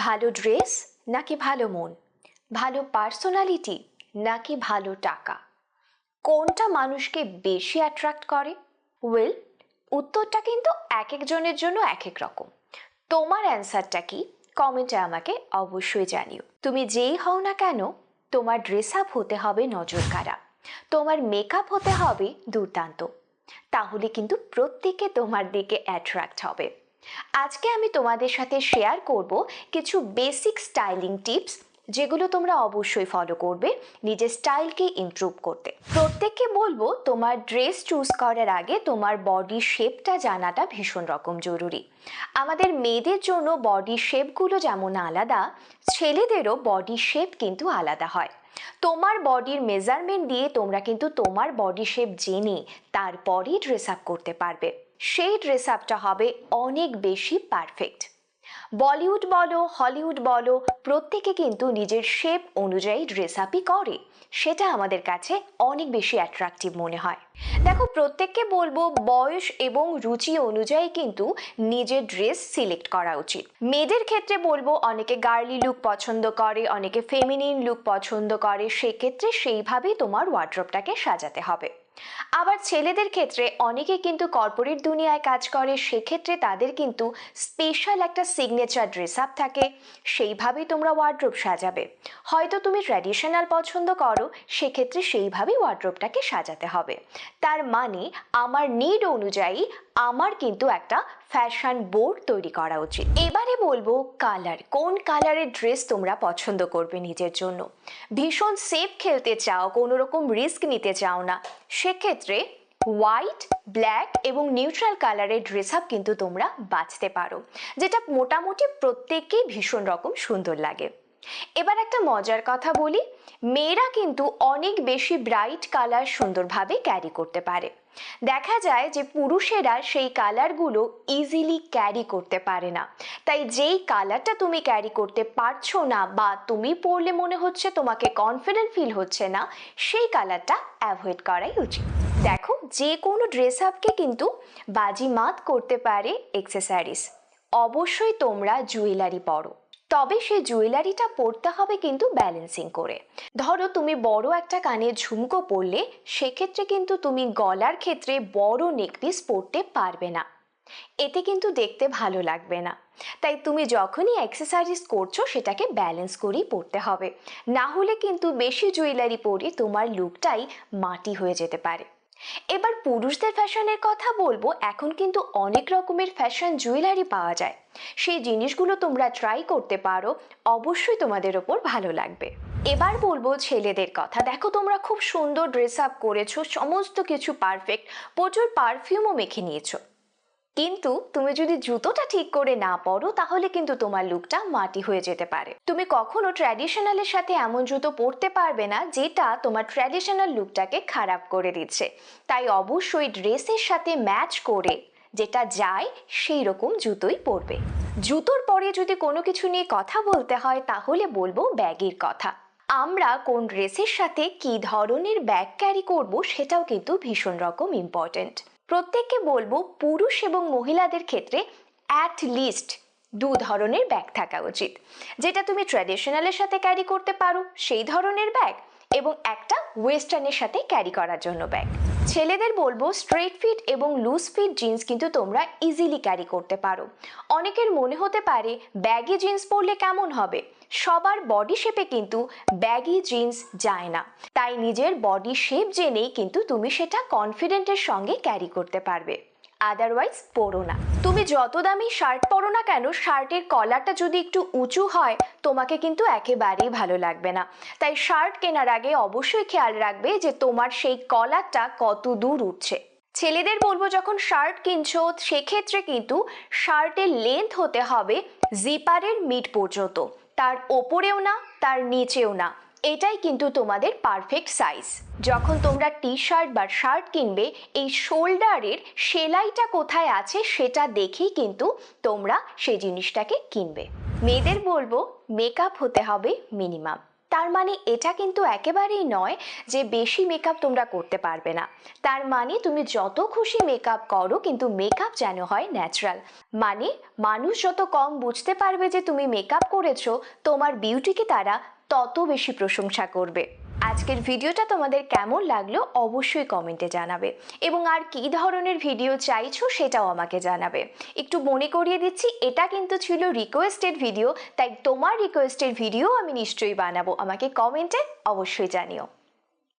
ভালো ড্রেস নাকি ভালো মন, ভালো পার্সোনালিটি নাকি ভালো টাকা, কোনটা মানুষকে বেশি অ্যাট্রাক্ট করে? ওয়েল, উত্তরটা কিন্তু এক একজনের জন্য এক এক রকম। তোমার অ্যান্সারটা কি কমেন্টে আমাকে অবশ্যই জানিও। তুমি যেই হও না কেন, তোমার ড্রেস আপ হতে হবে নজর কাড়া, তোমার মেকআপ হতে হবে দুর্দান্ত, তাহলে কিন্তু প্রত্যেকে তোমার দিকে অ্যাট্রাক্ট হবে। আজকে আমি তোমাদের সাথে শেয়ার করব কিছু বেসিক স্টাইলিং টিপস, যেগুলো তোমরা অবশ্যই ফলো করবে নিজের স্টাইলকে ইমপ্রুভ করতে। প্রত্যেককে বলবো তোমার ড্রেস চুজ করার আগে তোমার বডি শেপটা জানাটা ভীষণ রকম জরুরি। আমাদের মেয়েদের জন্য বডি শেপগুলো যেমন আলাদা, ছেলেদেরও বডি শেপ কিন্তু আলাদা হয়। তোমার বডির মেজারমেন্ট দিয়ে তোমরা কিন্তু তোমার বডি শেপ জেনে তারপরেই ড্রেস আপ করতে পারবে। সেই ড্রেস আপটা হবে অনেক বেশি পারফেক্ট। বলিউড বলো হলিউড বলো, প্রত্যেকে কিন্তু নিজের শেপ অনুযায়ী ড্রেস আপই করে, সেটা আমাদের কাছে অনেক বেশি অ্যাট্রাকটিভ মনে হয়। দেখো, প্রত্যেককে বলবো বয়স এবং রুচি অনুযায়ী কিন্তু নিজের ড্রেস সিলেক্ট করা উচিত। মেয়েদের ক্ষেত্রে বলবো অনেকে গার্লি লুক পছন্দ করে, অনেকে ফেমিনিন লুক পছন্দ করে, সেক্ষেত্রে সেইভাবেই তোমার ওয়ার্ড্রবটাকে সাজাতে হবে। আবার ছেলেদের ক্ষেত্রে অনেকে কিন্তু কর্পোরেট দুনিয়ায় কাজ করে, সেক্ষেত্রে তাদের কিন্তু স্পেশাল একটা সিগনেচার ড্রেস আপ থাকে, সেইভাবেই তোমরা ওয়ার্ড্রোব সাজাবে। হয়তো তুমি ট্র্যাডিশনাল পছন্দ করো, সেক্ষেত্রে সেইভাবেই ওয়ার্ড্রোবটাকে সাজাতে হবে। তার মানে আমার নিড অনুযায়ী আমার কিন্তু একটা ফ্যাশন বোর্ড তৈরি করা উচিত। এবারে বলবো কালার, কোন কালারের ড্রেস তোমরা পছন্দ করবে নিজের জন্য। ভীষণ সেফ খেলতে চাও, কোনো রকম রিস্ক নিতে চাও না, সেক্ষেত্রে হোয়াইট, ব্ল্যাক এবং নিউট্রাল কালারের ড্রেস আপ কিন্তু তোমরা বাছতে পারো, যেটা মোটামুটি প্রত্যেককেই ভীষণ রকম সুন্দর লাগে। এবার একটা মজার কথা বলি, মেয়েরা কিন্তু অনেক বেশি ব্রাইট কালার সুন্দরভাবে ক্যারি করতে পারে। দেখা যায় যে পুরুষেরা সেই কালারগুলো ইজিলি ক্যারি করতে পারে না। তাই যেই কালারটা তুমি ক্যারি করতে পারছো না বা তুমি পরলে মনে হচ্ছে তোমাকে কনফিডেন্ট ফিল হচ্ছে না, সেই কালারটা অ্যাভয়েড করাই উচিত। দেখো, যে কোনো ড্রেস আপকে কিন্তু বাজিমাত করতে পারে অ্যাক্সেসরিজ। অবশ্যই তোমরা জুয়েলারি পরো, তবে সেই জুয়েলারিটা পরতে হবে কিন্তু ব্যালেন্সিং করে। ধরো তুমি বড় একটা কানের ঝুমকো পরলে, সেক্ষেত্রে কিন্তু তুমি গলার ক্ষেত্রে বড় নেকপিস পরতে পারবে না, এতে কিন্তু দেখতে ভালো লাগবে না। তাই তুমি যখনই অ্যাক্সেসরিজ করছো সেটাকে ব্যালেন্স করেই পরতে হবে, না হলে কিন্তু বেশি জুয়েলারি পরে তোমার লুকটাই মাটি হয়ে যেতে পারে। এবার পুরুষদের ফ্যাশনের কথা বলবো, এখন কিন্তু অনেক রকমের ফ্যাশন জুয়েলারি পাওয়া যায়, সেই জিনিসগুলো তোমরা ট্রাই করতে পারো, অবশ্যই তোমাদের ওপর ভালো লাগবে। এবার বলবো ছেলেদের কথা। দেখো, তোমরা খুব সুন্দর ড্রেস আপ করেছো, সমস্ত কিছু পারফেক্ট, প্রচুর পারফিউমও মেখে নিয়েছো, কিন্তু তুমি যদি জুতোটা ঠিক করে না পরো, তাহলে কিন্তু তোমার লুকটা মাটি হয়ে যেতে পারে। তুমি কখনো ট্র্যাডিশনালের সাথে এমন জুতো পরতে পারবে না যেটা তোমার ট্র্যাডিশনাল লুকটাকে খারাপ করে দিচ্ছে। তাই অবশ্যই ড্রেসের সাথে ম্যাচ করে যেটা যায় সেই রকম জুতোই পরবে। জুতোর পরে যদি কোনো কিছু নিয়ে কথা বলতে হয়, তাহলে বলবো ব্যাগের কথা। আমরা কোন ড্রেসের সাথে কি ধরনের ব্যাগ ক্যারি করব, সেটাও কিন্তু ভীষণ রকম ইম্পর্টেন্ট। প্রত্যেককে বলবো পুরুষ এবং মহিলাদের ক্ষেত্রে অ্যাট লিস্ট দু ধরনের ব্যাগ থাকা উচিত। যেটা তুমি ট্র্যাডিশনালের সাথে ক্যারি করতে পারো সেই ধরনের ব্যাগ, এবং একটা ওয়েস্টার্নের সাথে ক্যারি করার জন্য ব্যাগ। ছেলেদের বলবো স্ট্রেট ফিট এবং লুজ ফিট জিন্স কিন্তু তোমরা ইজিলি ক্যারি করতে পারো। অনেকের মনে হতে পারে ব্যাগি জিন্স পরলে কেমন হবে, সবার বডি শেপে কিন্তু ব্যাগি জিন্স যায় না, তাই নিজের বডি শেপ জেনেই কিন্তু তুমি সেটা কনফিডেন্টের সঙ্গে ক্যারি করতে পারবে, আদারওয়াইজ পরো না। তুমি যত দামি শার্ট পরো না কেন, শার্টের কলারটা যদি একটু উঁচু হয়, তোমাকে কিন্তু একেবারেই ভালো লাগবে না। তাই শার্ট কেনার আগে অবশ্যই খেয়াল রাখবে যে তোমার সেই কলারটা কত দূর উঠছে। ছেলেদের বলবো যখন শার্ট কিনছো, সেক্ষেত্রে কিন্তু শার্টের লেন্থ হতে হবে জিপারের মিড পর্যন্ত, তার ওপরেও না তার নিচেও না, এটাই কিন্তু তোমাদের পারফেক্ট সাইজ। যখন তোমরা টি শার্ট বা শার্ট কিনবে, এই শোল্ডারের সেলাইটা কোথায় আছে সেটা দেখেই কিন্তু তোমরা সেই জিনিসটাকে কিনবে। মেয়েদের বলবো মেকআপ হতে হবে মিনিমাম, তার মানে এটা কিন্তু একেবারেই নয় যে বেশি মেকআপ তোমরা করতে পারবে না। তার মানে তুমি যত খুশি মেকআপ করো, কিন্তু মেকআপ যেন হয় ন্যাচারাল। মানে মানুষ যত কম বুঝতে পারবে যে তুমি মেকআপ করেছো, তোমার বিউটিকে তারা তত বেশি প্রশংসা করবে। আজকের ভিডিওটা তোমাদের কেমন লাগলো অবশ্যই কমেন্টে জানাবে, এবং আর কী ধরনের ভিডিও চাইছো সেটাও আমাকে জানাবে। একটু মনে করিয়ে দিচ্ছি, এটা কিন্তু ছিল রিকোয়েস্টেড ভিডিও, তাই তোমার রিকোয়েস্টেড ভিডিও আমি নিশ্চয়ই বানাবো। আমাকে কমেন্টে অবশ্যই জানিও।